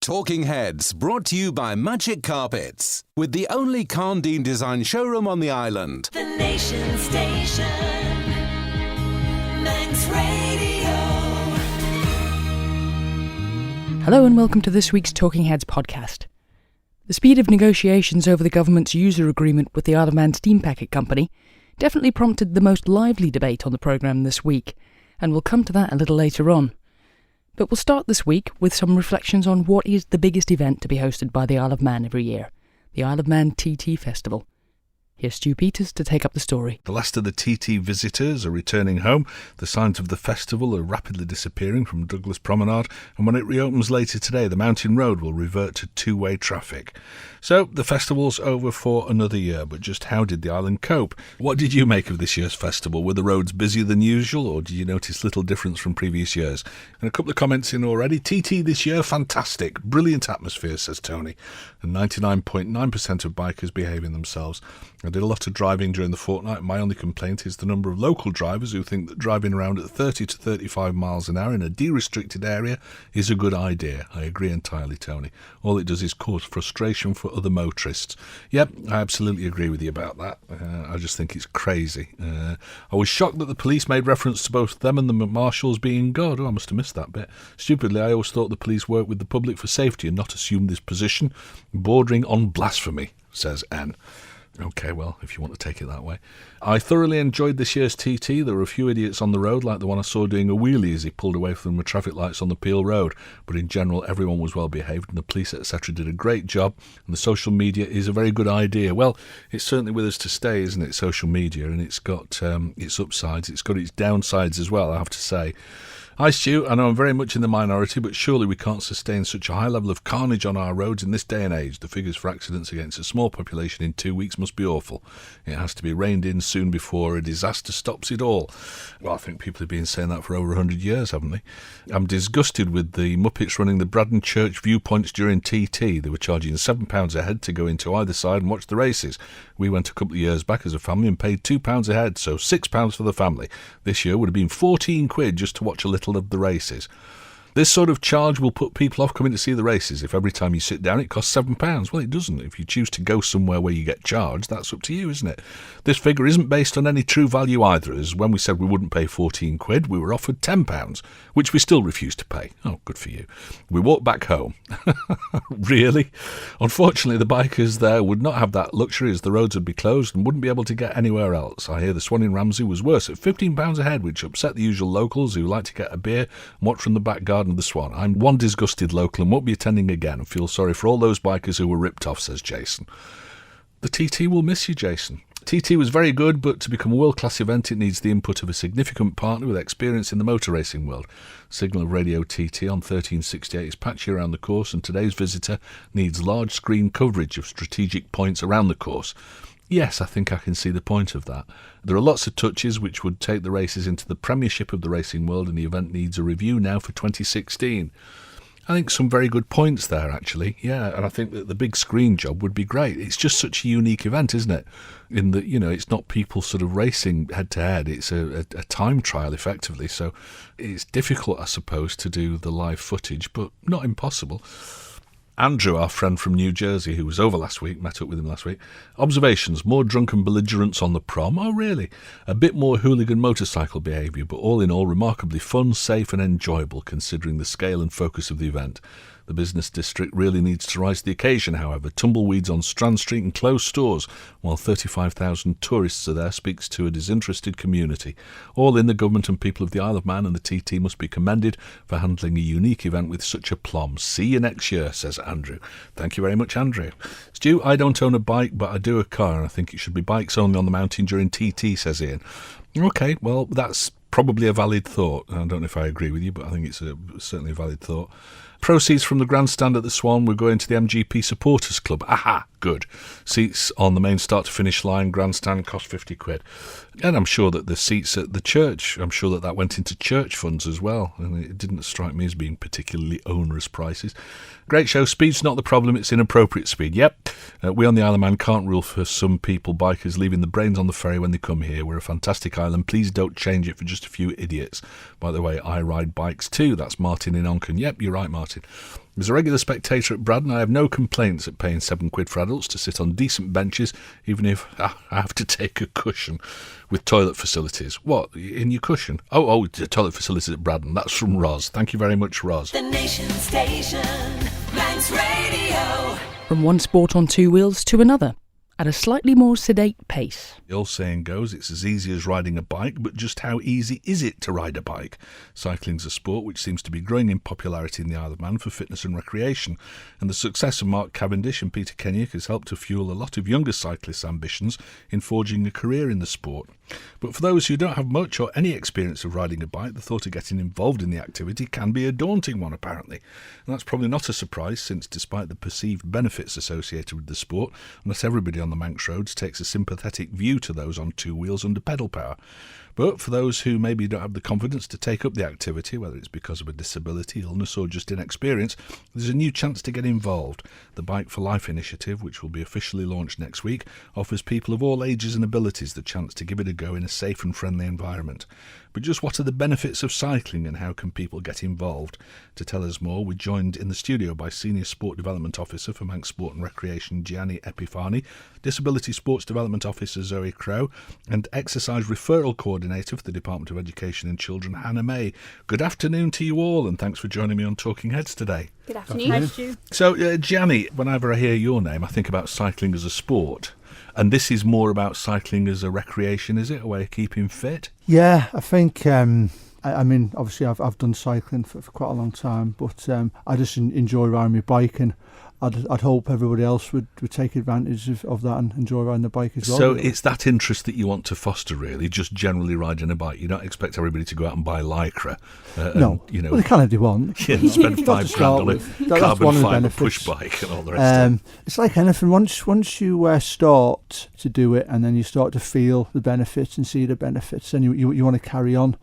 Talking Heads, brought to you by Magic Carpets, with the only Carndine design showroom on the island. The Nation Station, Manx Radio. Hello and welcome to this week's Talking Heads podcast. The speed of negotiations over the government's user agreement with the Isle of Man Steam Packet Company definitely prompted the most lively debate on the programme this week, and we'll come to that a little later on. But we'll start this week with some reflections on what is the biggest event to be hosted by the Isle of Man every year, the Isle of Man TT Festival. Here's Stu Peters to take up the story. The last of the TT visitors are returning home. The signs of the festival are rapidly disappearing from Douglas Promenade, and when it reopens later today, the Mountain Road will revert to two-way traffic. So, the festival's over for another year, but just how did the island cope? What did you make of this year's festival? Were the roads busier than usual, or did you notice little difference from previous years? And a couple of comments in already. TT this year, fantastic. Brilliant atmosphere, says Tony. And 99.9% of bikers behaving themselves. I did a lot of driving during the fortnight. My only complaint is the number of local drivers who think that driving around at 30 to 35 miles an hour in a de-restricted area is a good idea. I agree entirely, Tony. All it does is cause frustration for other motorists. Yep, I absolutely agree with you about that. I just think it's crazy. I was shocked that the police made reference to both them and the marshals being God. Oh, I must have missed that bit. Stupidly, I always thought the police worked with the public for safety and not assumed this position, bordering on blasphemy, says Anne. Okay, well, if you want to take it that way. I thoroughly enjoyed this year's TT. There were a few idiots on the road, like the one I saw doing a wheelie as he pulled away from the traffic lights on the Peel Road. But in general, everyone was well behaved, and the police, etc., did a great job. And the social media is a very good idea. Well, it's certainly with us to stay, isn't it, social media? And it's got its upsides. It's got its downsides as well, I have to say. Hi Stu, I know I'm very much in the minority, but surely we can't sustain such a high level of carnage on our roads in this day and age. The figures for accidents against a small population in 2 weeks must be awful. It has to be reined in soon before a disaster stops it all. Well, I think people have been saying that for over 100 years, haven't they? I'm disgusted with the Muppets running the Braddon Church viewpoints during TT. They were charging £7 a head to go into either side and watch the races. We went a couple of years back as a family and paid £2 a head, so £6 for the family. This year would have been £14 just to watch a little of the races. This sort of charge will put people off coming to see the races if every time you sit down it costs £7. Well, it doesn't. If you choose to go somewhere where you get charged, that's up to you, isn't it? This figure isn't based on any true value either, as when we said we wouldn't pay £14, we were offered £10, which we still refused to pay. Oh, good for you. We walked back home. Really? Unfortunately, the bikers there would not have that luxury, as the roads would be closed and wouldn't be able to get anywhere else. I hear the Swan in Ramsey was worse at £15 a head, which upset the usual locals who like to get a beer and watch from the back garden of the Swan. I'm one disgusted local and won't be attending again, and feel sorry for all those bikers who were ripped off, says Jason. The TT will miss you, Jason. TT was very good, but to become a world-class event it needs the input of a significant partner with experience in the motor racing world. Signal of Radio TT on 1368 is patchy around the course, and today's visitor needs large screen coverage of strategic points around the course. Yes, I think I can see the point of that. There are lots of touches which would take the races into the premiership of the racing world, and the event needs a review now for 2016. I think some very good points there, actually. Yeah, and I think that the big screen job would be great. It's just such a unique event, isn't it? In that, it's not people sort of racing head-to-head. It's a time trial, effectively. So it's difficult, I suppose, to do the live footage, but not impossible. Andrew, our friend from New Jersey, who was over last week, met up with him last week. Observations: more drunken belligerents on the prom. Oh, really? A bit more hooligan motorcycle behaviour, but all in all, remarkably fun, safe and enjoyable, considering the scale and focus of the event. The business district really needs to rise to the occasion, however. Tumbleweeds on Strand Street and closed stores, while 35,000 tourists are there, speaks to a disinterested community. All in, the government and people of the Isle of Man and the TT must be commended for handling a unique event with such aplomb. See you next year, says Andrew. Thank you very much, Andrew. Stu, I don't own a bike, but I do a car, and I think it should be bikes only on the mountain during TT, says Ian. Okay, well, that's probably a valid thought. I don't know if I agree with you, but I think it's certainly a valid thought. Proceeds from the grandstand at the Swan will go into the MGP Supporters Club. Aha, good. Seats on the main start-to-finish line grandstand cost £50. And I'm sure that the seats at the church, I'm sure that went into church funds as well. And it didn't strike me as being particularly onerous prices. Great show. Speed's not the problem, it's inappropriate speed. Yep. We on the Isle of Man can't rule for some people, bikers leaving the brains on the ferry when they come here. We're a fantastic island. Please don't change it for just a few idiots. By the way, I ride bikes too. That's Martin in Onken. Yep, you're right, Martin. As a regular spectator at Braddon, I have no complaints at paying £7 for adults to sit on decent benches, even if I have to take a cushion with toilet facilities. What, in your cushion? Oh, the toilet facilities at Braddon. That's from Roz. Thank you very much, Roz. The Nation Station, Manx Radio. From one sport on two wheels to another, at a slightly more sedate pace. The old saying goes, it's as easy as riding a bike, but just how easy is it to ride a bike? Cycling's a sport which seems to be growing in popularity in the Isle of Man for fitness and recreation, and the success of Mark Cavendish and Peter Kenyock has helped to fuel a lot of younger cyclists' ambitions in forging a career in the sport. But for those who don't have much or any experience of riding a bike, the thought of getting involved in the activity can be a daunting one, apparently. And that's probably not a surprise, since despite the perceived benefits associated with the sport, not everybody on the Manx roads takes a sympathetic view to those on two wheels under pedal power. But for those who maybe don't have the confidence to take up the activity, whether it's because of a disability, illness or just inexperience, there's a new chance to get involved. The Bike for Life initiative, which will be officially launched next week, offers people of all ages and abilities the chance to give it a go in a safe and friendly environment. But just what are the benefits of cycling and how can people get involved? To tell us more, we're joined in the studio by Senior Sport Development Officer for Manx Sport and Recreation, Gianni Epifani, Disability Sports Development Officer, Zoe Crow, and Exercise Referral Coordinator for the Department of Education and Children, Hannah May. Good afternoon to you all, and thanks for joining me on Talking Heads today. Good afternoon. So, Gianni, whenever I hear your name, I think about cycling as a sport. And this is more about cycling as a recreation, is it? A way of keeping fit? Yeah, I think, I mean, obviously I've done cycling for quite a long time, but I just enjoy riding my bike, and I'd hope everybody else would take advantage of that and enjoy riding the bike as well. So it's that interest that you want to foster, really, just generally riding a bike. You don't expect everybody to go out and buy Lycra. No, and, you know, well, they can if they want. Yeah, spend £5 on a That's carbon one of the fibre benefits. push bike and all the rest of it. It's like anything. Once you start to do it, and then you start to feel the benefits and see the benefits, then you want to carry on.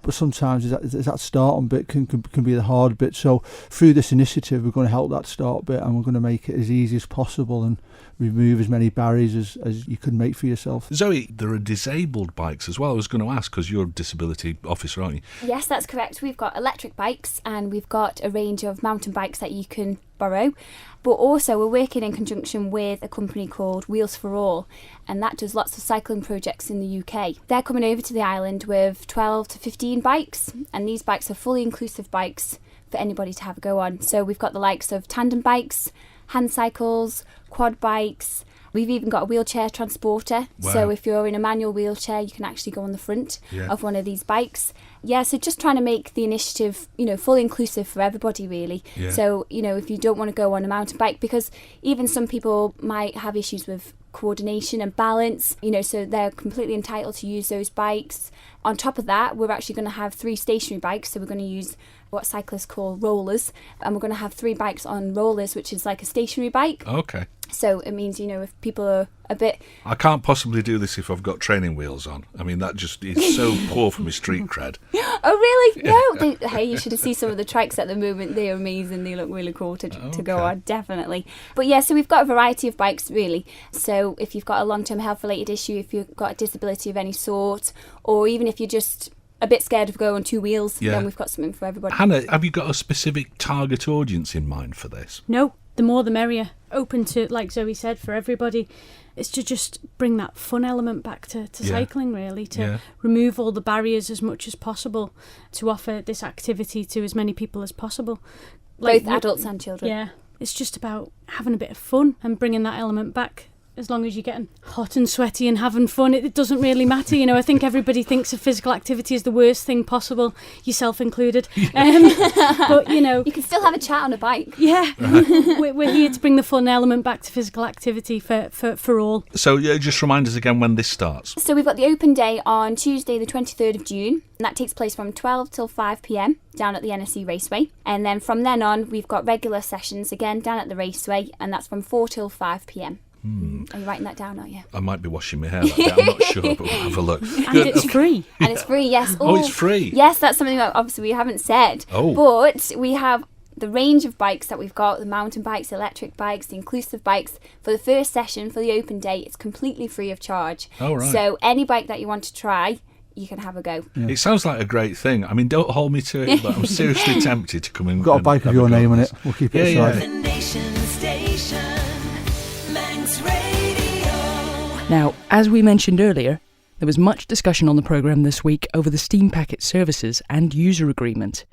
But sometimes that start bit can be the hard bit. So through this initiative, we're going to help that start bit, and we're going to make it as easy as possible and remove as many barriers as you could make for yourself. Zoe, there are disabled bikes as well. I was going to ask, because you're a disability officer, aren't you? Yes, that's correct. We've got electric bikes and we've got a range of mountain bikes that you can borrow. But also we're working in conjunction with a company called Wheels for All, and that does lots of cycling projects in the UK. They're coming over to the island with 12 to 15 bikes, and these bikes are fully inclusive bikes for anybody to have a go on. So we've got the likes of tandem bikes, hand cycles, quad bikes. We've even got a wheelchair transporter. Wow. So if you're in a manual wheelchair, you can actually go on the front Yeah. of one of these bikes. Yeah, so just trying to make the initiative, fully inclusive for everybody, really. Yeah. So, if you don't want to go on a mountain bike, because even some people might have issues with coordination and balance, so they're completely entitled to use those bikes. On top of that, we're actually going to have 3 stationary bikes, so we're going to use what cyclists call rollers, and we're going to have 3 bikes on rollers, which is like a stationary bike. Okay. So it means, if people are a bit... I can't possibly do this if I've got training wheels on. I mean, that just is so poor for my street cred. Oh, really? No. Hey, you should see some of the trikes at the moment. They're amazing. They look really cool to go on, definitely. But yeah, so we've got a variety of bikes, really. So if you've got a long-term health-related issue, if you've got a disability of any sort, or even if you're just a bit scared of going on 2 wheels, then we've got something for everybody. Hannah, have you got a specific target audience in mind for this? No, the more the merrier. Open to, like Zoe said, for everybody. It's to just bring that fun element back to cycling, really, to remove all the barriers as much as possible, to offer this activity to as many people as possible. Both adults and children. Yeah, it's just about having a bit of fun and bringing that element back. As long as you're getting hot and sweaty and having fun, it doesn't really matter. I think everybody thinks of physical activity as the worst thing possible, yourself included. But, You can still have a chat on a bike. Yeah, we're here to bring the fun element back to physical activity for all. So just remind us again when this starts. So we've got the open day on Tuesday the 23rd of June, and that takes place from 12 till 5 p.m. down at the NSE Raceway. And then from then on, we've got regular sessions again down at the Raceway, and that's from 4 till 5 p.m. Are you writing that down, aren't you? I might be washing my hair like that. I'm not sure, but we'll have a look. And it's free. And it's free, yes. Oh, it's free? Yes, that's something that obviously we haven't said. Oh. But we have the range of bikes that we've got, the mountain bikes, the electric bikes, the inclusive bikes. For the first session, for the open day, it's completely free of charge. Oh, right. So any bike that you want to try, you can have a go. It sounds like a great thing. I mean, don't hold me to it, but I'm seriously tempted to come in. We've got a bike with your name on it. We'll keep it aside. The Nation Station, Manx Radio. Now, as we mentioned earlier, there was much discussion on the programme this week over the Steam Packet services and user agreement.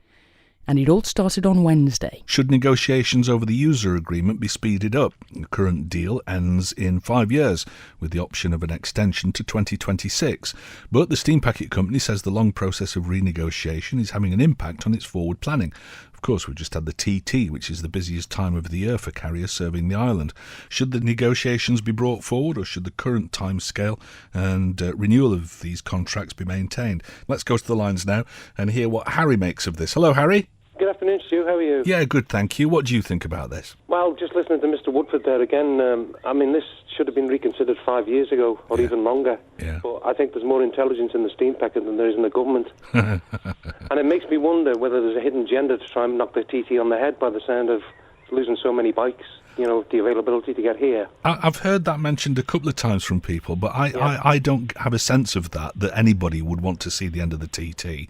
And it all started on Wednesday. Should negotiations over the user agreement be speeded up? The current deal ends in 5 years, with the option of an extension to 2026. But the Steam Packet company says the long process of renegotiation is having an impact on its forward planning. Of course, we've just had the TT, which is the busiest time of the year for carriers serving the island. Should the negotiations be brought forward, or should the current timescale and renewal of these contracts be maintained? Let's go to the lines now and hear what Harry makes of this. Hello, Harry. Good afternoon, Stu. How are you? Yeah, good, thank you. What do you think about this? Well, just listening to Mr. Woodford there again, I mean, this should have been reconsidered 5 years ago, or even longer. Yeah. But I think there's more intelligence in the Steam Packet than there is in the government. And it makes me wonder whether there's a hidden agenda to try and knock the TT on the head by the sound of losing so many bikes, you know, the availability to get here. I've heard that mentioned a couple of times from people, but I don't have a sense of that anybody would want to see the end of the TT.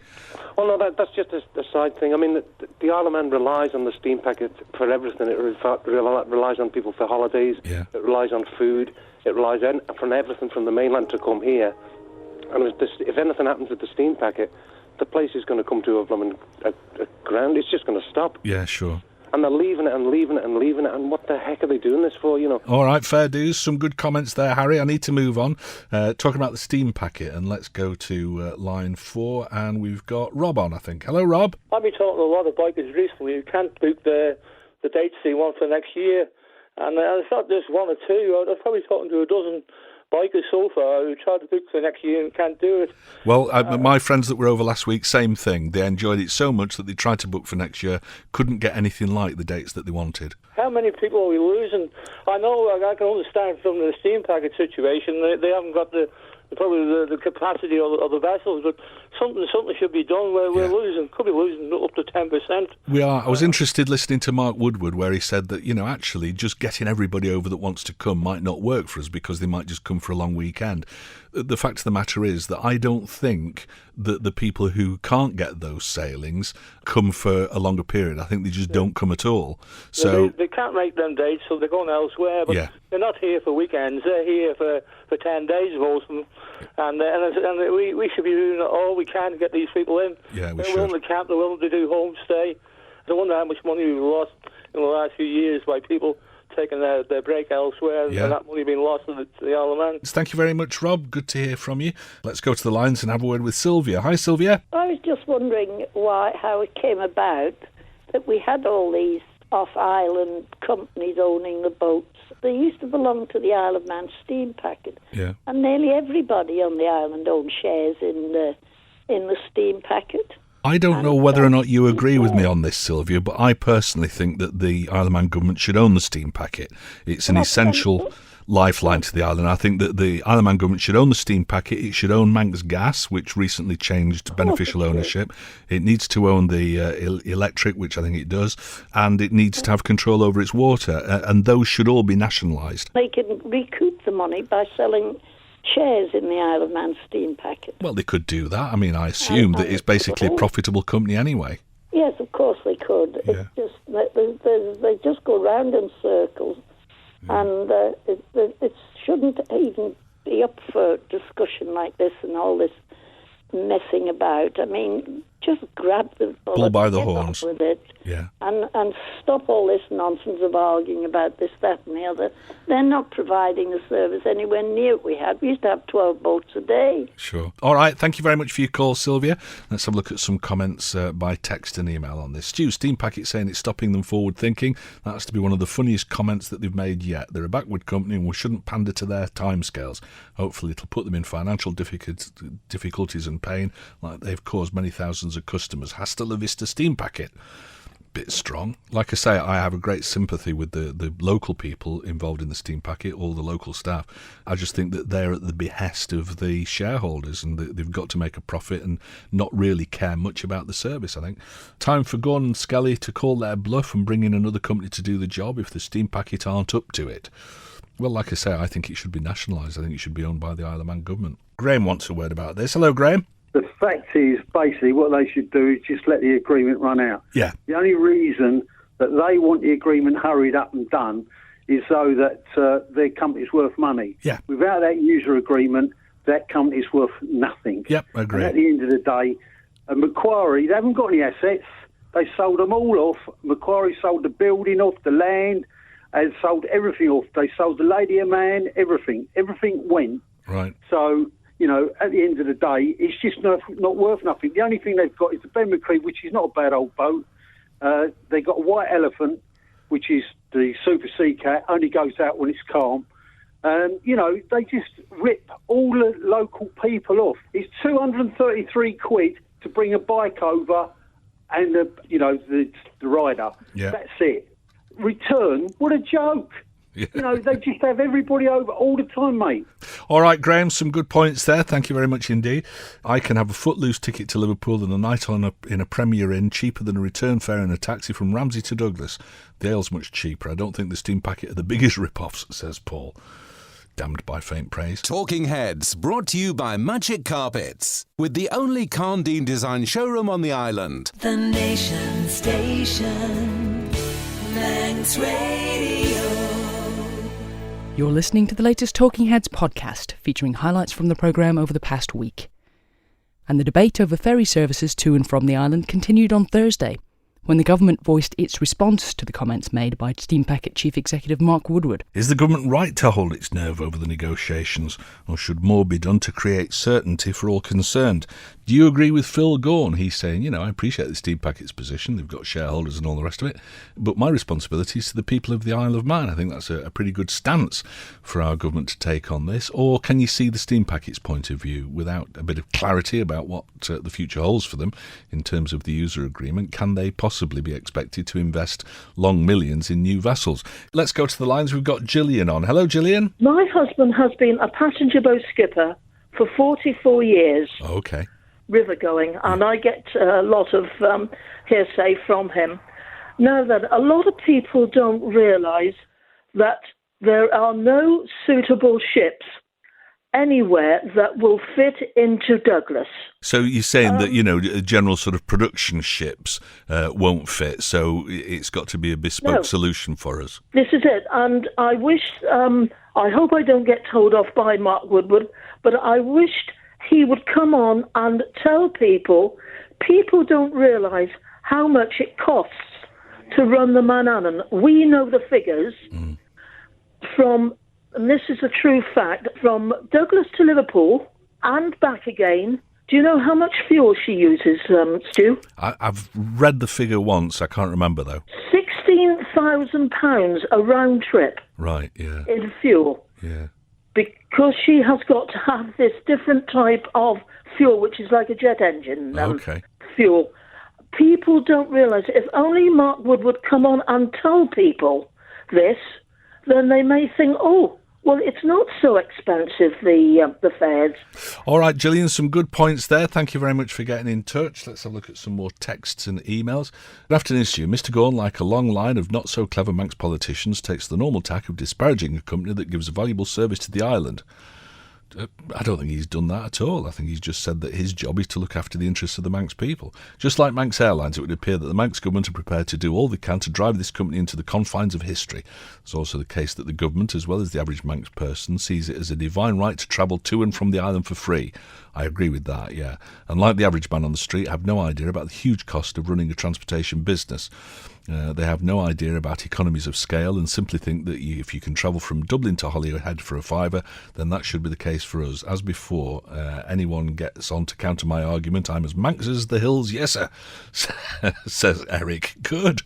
Well, no, that's just a side thing. I mean, the Isle of Man relies on the Steam Packet for everything. It relies on people for holidays. Yeah. It relies on food. It relies on everything from the mainland to come here. And if anything happens with the Steam Packet, the place is going to come to a ground. It's just going to stop. Yeah, sure. And they're leaving it and leaving it and leaving it. And what the heck are they doing this for, you know? All right, fair dues. Some good comments there, Harry. I need to move on. Talking about the Steam Packet, and let's go to line 4, and we've got Rob on, I think. Hello, Rob. I've been talking to a lot of bikers recently who can't book the dates they want for next year. And it's not just one or two. I'm probably talking to a dozen bikers so far who tried to book for next year and can't do it. Well, my friends that were over last week, same thing. They enjoyed it so much that they tried to book for next year, couldn't get anything like the dates that they wanted. How many people are we losing? I know I can understand from the Steam Packet situation, they haven't got probably the capacity or the vessels, but something should be done. We're losing, could be losing up to 10%. We are. I was interested listening to Mark Woodward, where he said that, actually just getting everybody over that wants to come might not work for us because they might just come for a long weekend. The fact of the matter is that I don't think that the people who can't get those sailings come for a longer period. I think they just don't come at all. So they can't make them dates, so they're going elsewhere. But they're not here for weekends. They're here for 10 days, most of them. And we should be doing all we can to get these people in. Yeah, we they're should. willing to camp. They're willing to do homestay. I wonder how much money we've lost in the last few years by people taking their break elsewhere, and that money being lost to the Isle of Man. Thank you very much, Rob. Good to hear from you. Let's go to the lines and have a word with Sylvia. Hi, Sylvia. I was just wondering how it came about that we had all these off-island companies owning the boats. They used to belong to the Isle of Man Steam Packet, and nearly everybody on the island owned shares in the Steam Packet. I don't know whether or not you agree with me on this, Sylvia, but I personally think that the Isle of Man government should own the Steam Packet. It's an essential lifeline to the island. I think that the Isle of Man government should own the Steam Packet. It should own Manx Gas, which recently changed beneficial ownership. It needs to own the electric, which I think it does, and it needs to have control over its water, and those should all be nationalised. They can recoup the money by selling shares in the Isle of Man Steam Packet. Well, they could do that. I mean, I assume that it's basically a profitable company anyway. Yes, of course they could. Yeah. It's just they just go round in circles, and it shouldn't even be up for discussion like this and all this messing about. I mean, just grab the bull by the get horns on with it, and stop all this nonsense of arguing about this, that, and the other. They're not providing the service anywhere near what we had. We used to have 12 boats a day. Sure. All right. Thank you very much for your call, Sylvia. Let's have a look at some comments by text and email on this. Stu, Steam Packet saying it's stopping them forward thinking. That has to be one of the funniest comments that they've made yet. They're a backward company and we shouldn't pander to their timescales. Hopefully it'll put them in financial difficulties and pain like they've caused many thousands of customers. Hasta la vista, Steam Packet. Bit strong. Like I say, I have a great sympathy with the local people involved in the Steam Packet, all the local staff. I just think that they're at the behest of the shareholders and they've got to make a profit and not really care much about the service, I think. Time for Gordon and Skelly to call their bluff and bring in another company to do the job if the Steam Packet aren't up to it. Well, like I say, I think it should be nationalised. I think it should be owned by the Isle of Man government. Graham wants a word about this. Hello, Graham. the fact is, basically, what they should do is just let the agreement run out. Yeah. The only reason that they want the agreement hurried up and done is so that their company's worth money. Yeah. Without that user agreement, that company's worth nothing. Yep, I agree. And at the end of the day, Macquarie, they haven't got any assets. They sold them all off. Macquarie sold the building off, the land, and sold everything off. They sold the lady a man, everything. Everything went. Right. So, at the end of the day, it's just not worth nothing. The only thing they've got is the Ben McCree, which is not a bad old boat. They got a White Elephant, which is the Super Sea Cat, only goes out when it's calm. They just rip all the local people off. It's 233 quid to bring a bike over and the rider. Yeah. That's it. Return, what a joke. Yeah. They just have everybody over all the time, mate. All right, Graham, some good points there. Thank you very much indeed. I can have a footloose ticket to Liverpool and a night in a Premier Inn cheaper than a return fare in a taxi from Ramsey to Douglas. The ale's much cheaper. I don't think the steam packet are the biggest rip-offs, says Paul. Damned by faint praise. Talking Heads, brought to you by Magic Carpets, with the only Carndine design showroom on the island. The Nation Station, Manx Radio. You're listening to the latest Talking Heads podcast, featuring highlights from the programme over the past week. And the debate over ferry services to and from the island continued on Thursday, when the government voiced its response to the comments made by Steam Packet Chief Executive Mark Woodward. Is the government right to hold its nerve over the negotiations, or should more be done to create certainty for all concerned? Do you agree with Phil Gorn? He's saying, I appreciate the Steam Packet's position, they've got shareholders and all the rest of it, but my responsibility is to the people of the Isle of Man. I think that's a pretty good stance for our government to take on this. Or can you see the Steam Packet's point of view without a bit of clarity about what the future holds for them in terms of the user agreement? Can they possibly be expected to invest long millions in new vessels? Let's go to the lines. We've got Gillian on. Hello, Gillian. My husband has been a passenger boat skipper for 44 years. Okay. River going, and I get a lot of hearsay from him. Now that a lot of people don't realise that there are no suitable ships anywhere that will fit into Douglas. So you're saying that, general sort of production ships won't fit, so it's got to be a bespoke solution for us. This is it, and I wish, I hope I don't get told off by Mark Woodward, but I wished he would come on and tell people don't realise how much it costs to run the Manannan. We know the figures from, and this is a true fact, from Douglas to Liverpool and back again. Do you know how much fuel she uses, Stu? I've read the figure once, I can't remember though. £16,000 a round trip. Right, yeah. In fuel. Yeah. Because she has got to have this different type of fuel, which is like a jet engine fuel. People don't realise, if only Mark Wood would come on and tell people this, then they may think, well, it's not so expensive, the fares. All right, Gillian, some good points there. Thank you very much for getting in touch. Let's have a look at some more texts and emails. Good afternoon, Stu. Mr. Gorn, like a long line of not-so-clever Manx politicians, takes the normal tack of disparaging a company that gives a valuable service to the island. I don't think he's done that at all. I think he's just said that his job is to look after the interests of the Manx people. Just like Manx Airlines, it would appear that the Manx government are prepared to do all they can to drive this company into the confines of history. It's also the case that the government, as well as the average Manx person, sees it as a divine right to travel to and from the island for free. I agree with that, yeah. And like the average man on the street, have no idea about the huge cost of running a transportation business. They have no idea about economies of scale and simply think that if you can travel from Dublin to Holyhead for a fiver, then that should be the case for us. As before, anyone gets on to counter my argument, I'm as Manx as the hills, yes sir, says Eric. Good.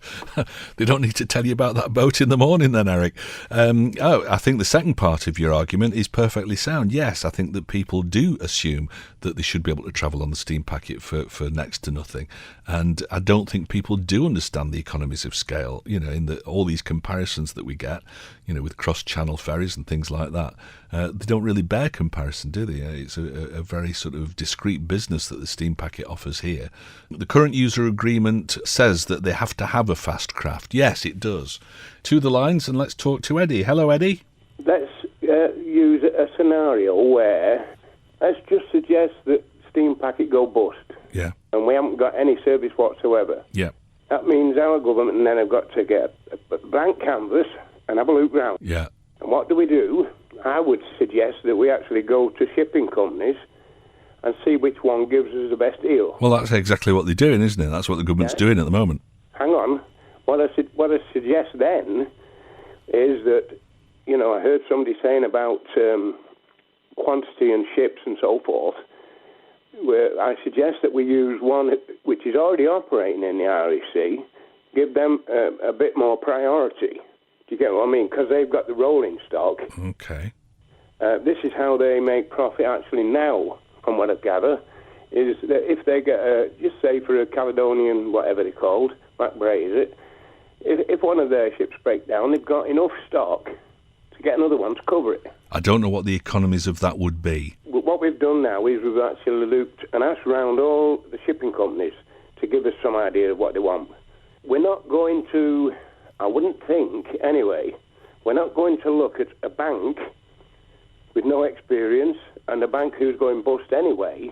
They don't need to tell you about that boat in the morning then, Eric. I think the second part of your argument is perfectly sound. Yes, I think that people do assume that they should be able to travel on the steam packet for next to nothing. And I don't think people do understand the economies of scale, in all these comparisons that we get, with cross-channel ferries and things like that. They don't really bear comparison, do they? It's a very sort of discrete business that the steam packet offers here. The current user agreement says that they have to have a fast craft. Yes, it does. To the lines, and let's talk to Eddie. Hello, Eddie. Let's use a scenario where let's just suggest that steam packet go bust, and we haven't got any service whatsoever, that means our government then have got to get a blank canvas and have a look round. Yeah. And what do? I would suggest that we actually go to shipping companies and see which one gives us the best deal. Well, that's exactly what they're doing, isn't it? That's what the government's doing at the moment. Hang on. What I suggest then is that, you know, I heard somebody saying about quantity and ships and so forth, where I suggest that we use one which is already operating in the REC, give them a bit more priority. Do you get what I mean? Because they've got the rolling stock. Okay. This is how they make profit actually now, from what I gather, is that if they get, just say for a Caledonian, whatever they're called, McBray is it, if one of their ships break down, they've got enough stock to get another one to cover it. I don't know what the economies of that would be. But what we've done now is we've actually looked and asked around all the shipping companies to give us some idea of what they want. We're not going to, I wouldn't think anyway, we're not going to look at a bank with no experience and a bank who's going bust anyway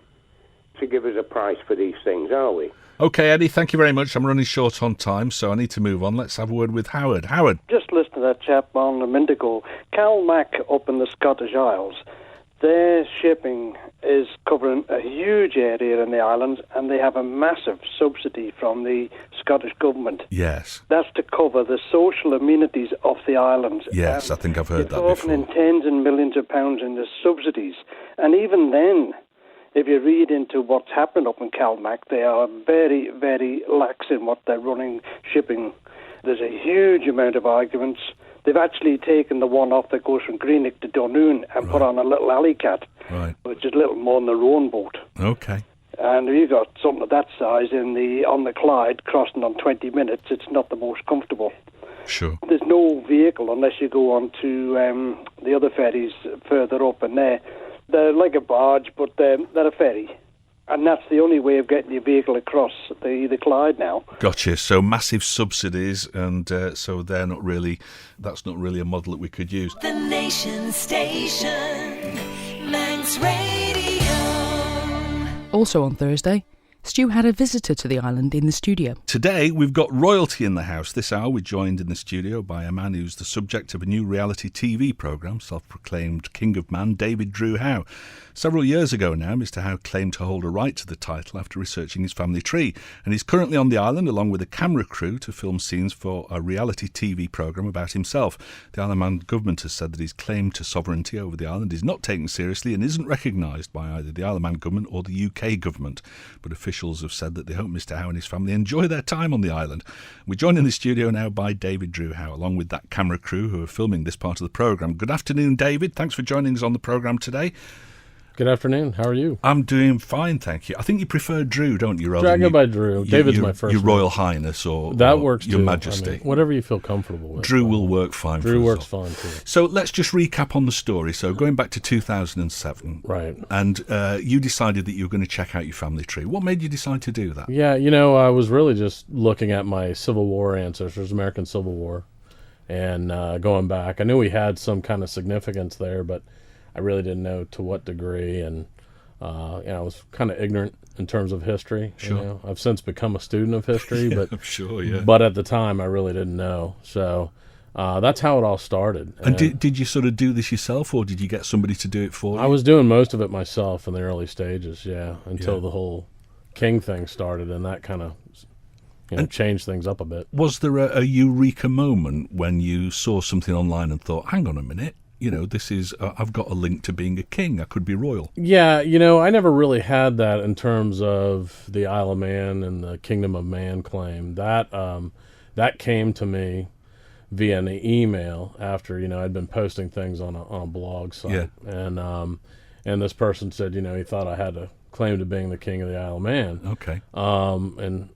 to give us a price for these things, are we? OK, Eddie, thank you very much. I'm running short on time, so I need to move on. Let's have a word with Howard. Howard. Just listen to that chap on a minute ago. CalMac up in the Scottish Isles, their shipping is covering a huge area in the islands, and they have a massive subsidy from the Scottish government. Yes. That's to cover the social amenities of the islands. Yes, I think I've heard that before. You're talking in tens and millions of pounds in the subsidies. And even then, if you read into what's happened up in CalMac, they are very, very lax in what they're running shipping. There's a huge amount of arguments. They've actually taken the one off that goes from Greenock to Dunoon and put on a little alley cat, which is little more than a rowing boat. Okay. And if you've got something of that size on the Clyde crossing on 20 minutes, it's not the most comfortable. Sure. There's no vehicle unless you go on to the other ferries further up, and they're like a barge, but they're a ferry. And that's the only way of getting your vehicle across the Clyde now. Gotcha. So massive subsidies, and so that's not really a model that we could use. The Nation Station, Manx Radio. Also on Thursday, Stu had a visitor to the island in the studio. Today, we've got royalty in the house. This hour, we're joined in the studio by a man who's the subject of a new reality TV programme, self-proclaimed King of Man, David Drew Howe. Several years ago now, Mr. Howe claimed to hold a right to the title after researching his family tree, and he's currently on the island along with a camera crew to film scenes for a reality TV programme about himself. The Isle of Man government has said that his claim to sovereignty over the island is not taken seriously and isn't recognised by either the Isle of Man government or the UK government. But officials have said that they hope Mr. Howe and his family enjoy their time on the island. We're joined in the studio now by David Drew Howe, along with that camera crew who are filming this part of the programme. Good afternoon, David. Thanks for joining us on the programme today. Good afternoon. How are you? I'm doing fine, thank you. I think you prefer Drew, don't you? I go by Drew. David's my first Your name. Royal Highness or works Your too. Majesty. I mean, whatever you feel comfortable with. Drew will work fine. Drew for us works all. fine too. So let's just recap on the story. So going back to 2007. Right. And you decided that you were going to check out your family tree. What made you decide to do that? Yeah, I was really just looking at my Civil War ancestors, American Civil War, and going back. I knew we had some kind of significance there, but I really didn't know to what degree, and I was kind of ignorant in terms of history. Sure. I've since become a student of history, but I'm sure, yeah. But at the time, I really didn't know. So that's how it all started. And did you sort of do this yourself, or did you get somebody to do it for you? I was doing most of it myself in the early stages, until the whole King thing started, and that kind of changed things up a bit. Was there a eureka moment when you saw something online and thought, hang on a minute, this is, I've got a link to being a king. I could be royal. Yeah, I never really had that in terms of the Isle of Man and the Kingdom of Man claim. That came to me via an email after, I'd been posting things on a blog site. Yeah. And this person said, he thought I had a claim to being the king of the Isle of Man. Okay. And,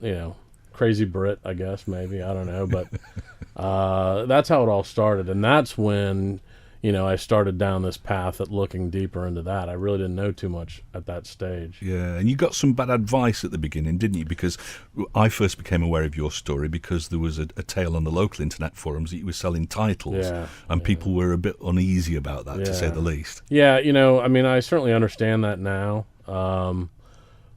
crazy Brit, I guess, maybe. I don't know. But that's how it all started. And that's when... I started down this path at looking deeper into that. I really didn't know too much at that stage. Yeah, and you got some bad advice at the beginning, didn't you? Because I first became aware of your story because there was a tale on the local internet forums that you were selling titles, and people were a bit uneasy about that, to say the least. Yeah, I certainly understand that now.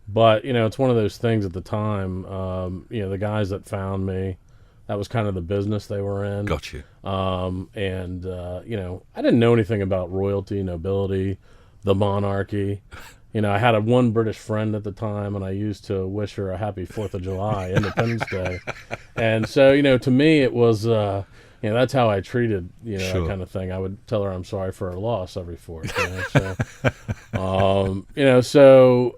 But, it's one of those things at the time, the guys that found me, that was kind of the business they were in. Got you. And I didn't know anything about royalty, nobility, the monarchy. I had one British friend at the time, and I used to wish her a happy 4th of July, Independence Day. And so, to me, it was, that's how I treated, Sure. that kind of thing. I would tell her I'm sorry for her loss every 4th. So,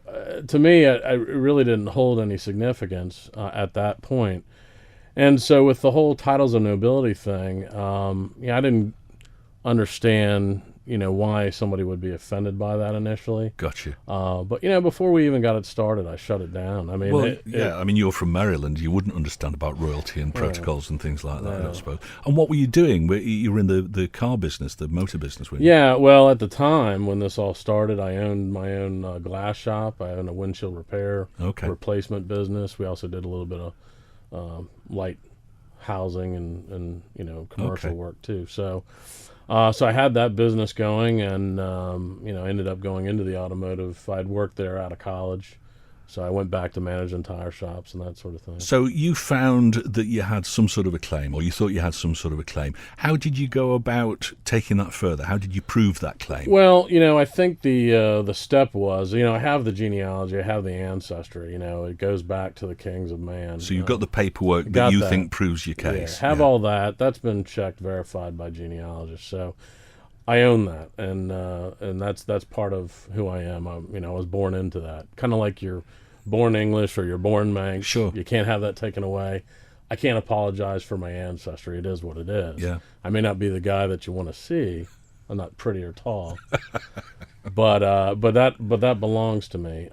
to me, I really didn't hold any significance at that point. And so with the whole titles of nobility thing, I didn't understand, why somebody would be offended by that initially. Gotcha. But, before we even got it started, I shut it down. I mean, you're from Maryland. You wouldn't understand about royalty and protocols and things like that, I suppose. And what were you doing? You were in the car business, the motor business, weren't you? Yeah, well, at the time when this all started, I owned my own glass shop. I owned a windshield repair replacement business. We also did a little bit of light housing and commercial work too. So I had that business going, and ended up going into the automotive. I'd worked there out of college, so I went back to managing tire shops and that sort of thing. So you found that you had some sort of a claim, or you thought you had some sort of a claim. How did you go about taking that further? How did you prove that claim? Well, I think the step was, I have the genealogy, I have the ancestry, it goes back to the kings of man. So you've got the paperwork that you think proves your case. Yeah, all that. That's been checked, verified by genealogists. So I own that, and that's part of who I am. I was born into that. Kind of like you're born English or you're born Manx. Sure. You can't have that taken away. I can't apologize for my ancestry. It is what it is. Yeah. I may not be the guy that you want to see. I'm not pretty or tall, but that belongs to me.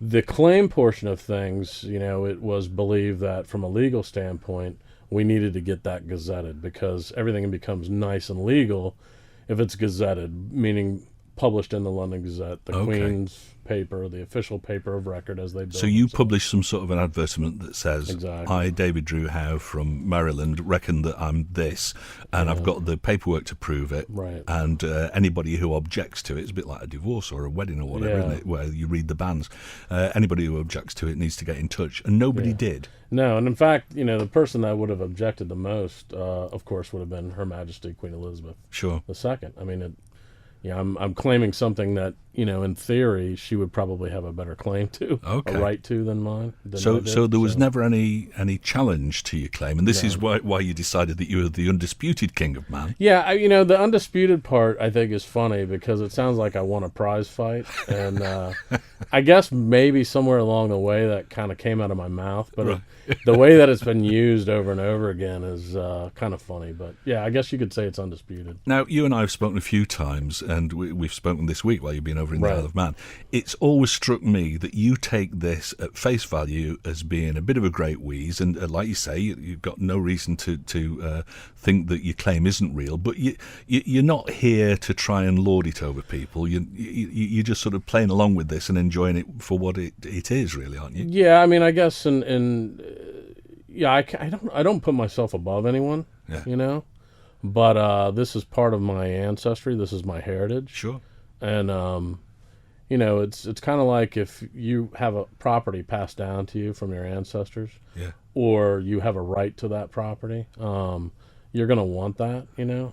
The claim portion of things, it was believed that from a legal standpoint, we needed to get that gazetted, because everything becomes nice and legal if it's gazetted, meaning published in the London Gazette, the Queen's paper, the official paper of record, as they build. So you publish some sort of an advertisement that says, I, David Drew Howe from Maryland, reckon that I'm this, and I've got the paperwork to prove it. Right. And anybody who objects to it, it's a bit like a divorce or a wedding or whatever, isn't it, where you read the bans. Anybody who objects to it needs to get in touch, and nobody did. No, and in fact, the person that would have objected the most, of course, would have been Her Majesty Queen Elizabeth II. I mean, I'm claiming something that, in theory, she would probably have a better claim to, a right to than mine. So there was never any challenge to your claim, and this is why you decided that you were the undisputed king of man. Yeah, the undisputed part, I think, is funny, because it sounds like I won a prize fight, and I guess maybe somewhere along the way that kind of came out of my mouth, but the way that it's been used over and over again is kind of funny. But yeah, I guess you could say it's undisputed. Now, you and I have spoken a few times, and we've spoken this week while you've been over in the Isle of Man. It's always struck me that you take this at face value as being a bit of a great wheeze, and like you say, you've got no reason to think that your claim isn't real, but you're not here to try and lord it over people. You're just sort of playing along with this and enjoying it for what it is, really, aren't you? Yeah, I mean, I guess, I don't put myself above anyone, but this is part of my ancestry. This is my heritage. Sure. And it's kind of like if you have a property passed down to you from your ancestors, or you have a right to that property, you're going to want that,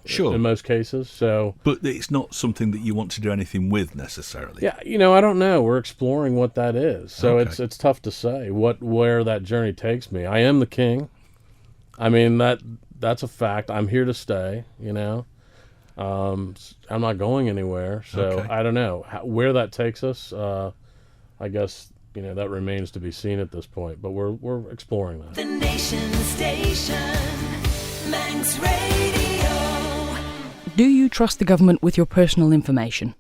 Sure. in most cases. So, but it's not something that you want to do anything with necessarily. Yeah, I don't know. We're exploring what that is. So it's tough to say where that journey takes me. I am the king. I mean, that's a fact. I'm here to stay, I'm not going anywhere, so I don't know where that takes us. I guess that remains to be seen at this point, but we're exploring that. The Nation Station, Manx Radio. Do you trust the government with your personal information?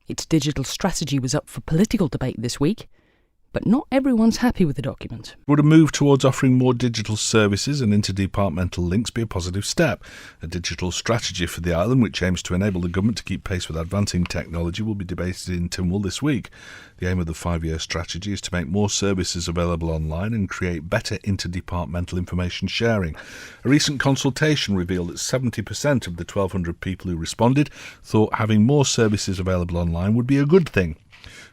Its digital strategy was up for political debate this week, but not everyone's happy with the document. Would a move towards offering more digital services and interdepartmental links be a positive step? A digital strategy for the island, which aims to enable the government to keep pace with advancing technology, will be debated in Tynwald this week. The aim of the 5-year strategy is to make more services available online and create better interdepartmental information sharing. A recent consultation revealed that 70% of the 1,200 people who responded thought having more services available online would be a good thing.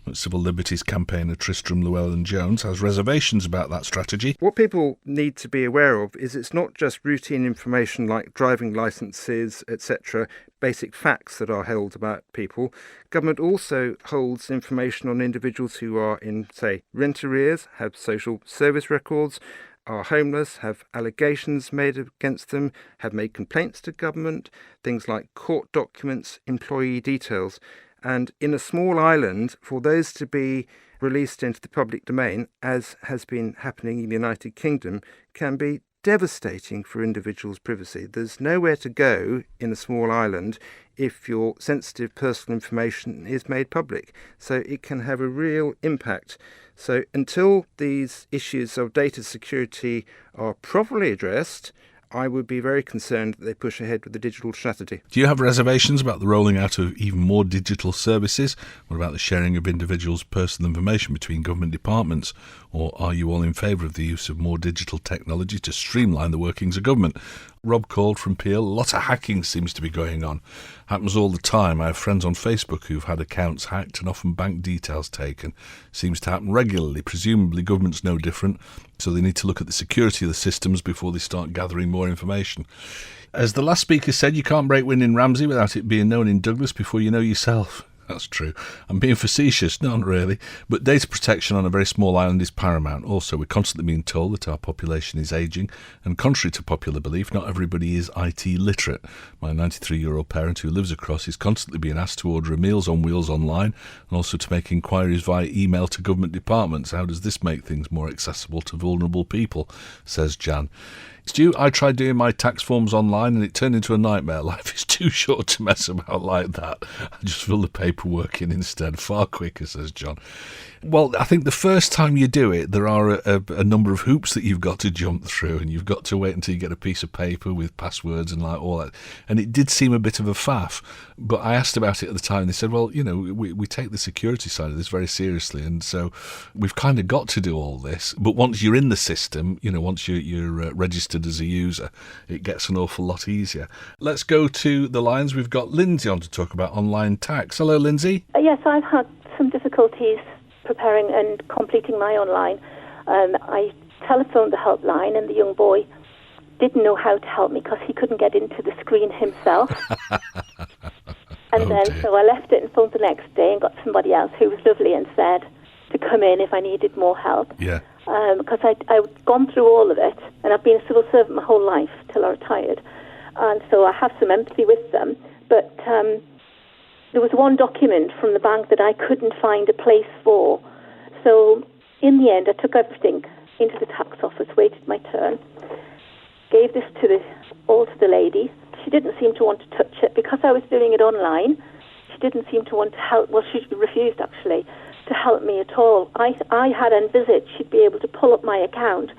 But Civil Liberties campaigner Tristram Llewellyn-Jones has reservations about that strategy. What people need to be aware of is it's not just routine information like driving licences, etc., basic facts that are held about people. Government also holds information on individuals who are in, say, rent arrears, have social service records, are homeless, have allegations made against them, have made complaints to government, things like court documents, employee details. And in a small island, for those to be released into the public domain, as has been happening in the United Kingdom, can be devastating for individuals' privacy. There's nowhere to go in a small island if your sensitive personal information is made public. So it can have a real impact. So until these issues of data security are properly addressed, I would be very concerned that they push ahead with the digital strategy. Do you have reservations about the rolling out of even more digital services? What about the sharing of individuals' personal information between government departments? Or are you all in favour of the use of more digital technology to streamline the workings of government? Rob called from Peel. A lot of hacking seems to be going on. Happens all the time. I have friends on Facebook who've had accounts hacked and often bank details taken. Seems to happen regularly. Presumably government's no different, so they need to look at the security of the systems before they start gathering more information. As the last speaker said, you can't break wind in Ramsey without it being known in Douglas before you know yourself. That's true. I'm being facetious, not really. But data protection on a very small island is paramount. Also, we're constantly being told that our population is ageing, and contrary to popular belief, not everybody is IT literate. My 93-year-old parent who lives across is constantly being asked to order Meals on Wheels online and also to make inquiries via email to government departments. How does this make things more accessible to vulnerable people, says Jan. Stu, I tried doing my tax forms online and it turned into a nightmare. Life is too short to mess about like that. I just fill the paperwork in instead. Far quicker, says John. Well, I think the first time you do it, there are a number of hoops that you've got to jump through, and you've got to wait until you get a piece of paper with passwords and like all that. And it did seem a bit of a faff. But I asked about it at the time. They said, well, you know, we take the security side of this very seriously, and so we've kind of got to do all this. But once you're in the system, you know, once you're registered as a user, it gets an awful lot easier. Let's go to the lines. We've got Lindsay on to talk about online tax. Hello, Lindsay. Yes, I've had some difficulties preparing and completing my online. I telephoned the helpline and the young boy didn't know how to help me because he couldn't get into the screen himself. And so I left it and phoned the next day and got somebody else who was lovely and said to come in if I needed more help. Yeah. Because I'd gone through all of it, and I've been a civil servant my whole life till I retired. And so I have some empathy with them. But there was one document from the bank that I couldn't find a place for. So in the end, I took everything into the tax office, waited my turn, gave this to the lady. She didn't seem to want to touch it because I was doing it online. She didn't seem to want to help. Well, she refused, actually, to help me at all. I had envisaged she'd be able to pull up my account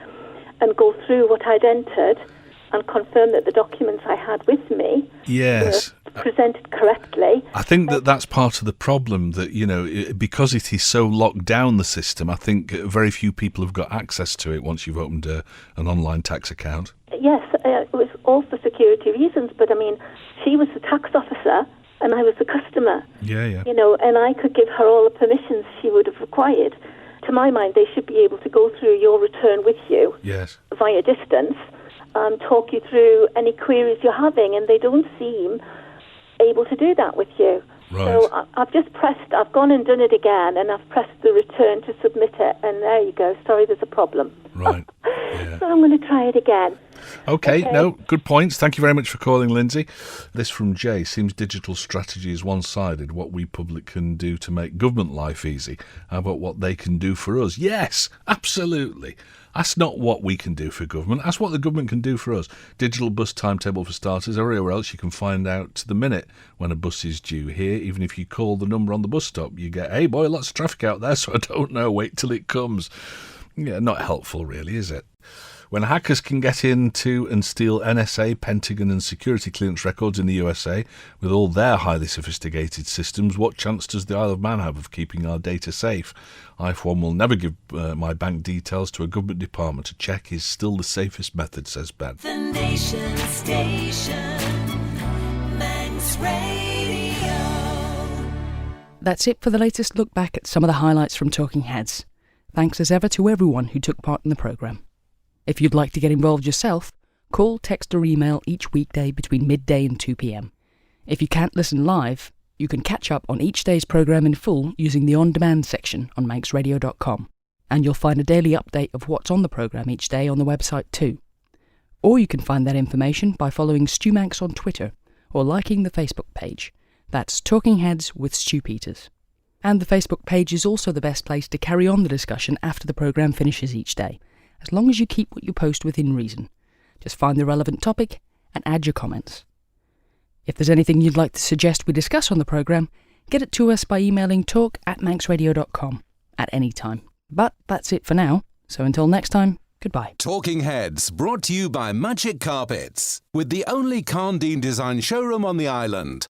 and go through what I'd entered and confirm that the documents I had with me were presented correctly. I think that's part of the problem, that, you know, because it is so locked down, the system, I think very few people have got access to it once you've opened an online tax account. Yes, it was all for security reasons, but I mean, she was the tax officer and I was the customer. Yeah. You know, and I could give her all the permissions she would have required. To my mind, they should be able to go through your return with you via distance, talk you through any queries you're having, and they don't seem able to do that with you. Right. So I've gone and done it again, and I've pressed the return to submit it, and there you go. Sorry, there's a problem. Right. Yeah. So I'm going to try it again. Okay, no, good points. Thank you very much for calling, Lindsay. This from Jay. Seems digital strategy is one-sided. What we public can do to make government life easy. How about what they can do for us? Yes, absolutely. That's not what we can do for government. That's what the government can do for us. Digital bus timetable for starters. Everywhere else you can find out to the minute when a bus is due. Here, even if you call the number on the bus stop, you get, hey boy, lots of traffic out there, so I don't know, wait till it comes. Yeah, not helpful really, is it? When hackers can get into and steal NSA, Pentagon and security clearance records in the USA with all their highly sophisticated systems, what chance does the Isle of Man have of keeping our data safe? I, for one, will never give my bank details to a government department. To check is still the safest method, says Ben. The Nation Station, Manx Radio. that's it for the latest look back at some of the highlights from Talking Heads. Thanks as ever to everyone who took part in the programme. If you'd like to get involved yourself, call, text or email each weekday between midday and 2 p.m. If you can't listen live, you can catch up on each day's programme in full using the on-demand section on manxradio.com, and you'll find a daily update of what's on the programme each day on the website too. Or you can find that information by following Stu Manx on Twitter or liking the Facebook page. That's Talking Heads with Stu Peters. And the Facebook page is also the best place to carry on the discussion after the programme finishes each day, as long as you keep what you post within reason. Just find the relevant topic and add your comments. If there's anything you'd like to suggest we discuss on the programme, get it to us by emailing talk@manxradio.com at any time. But that's it for now, so until next time, goodbye. Talking Heads, brought to you by Magic Carpets, with the only Carndine design showroom on the island.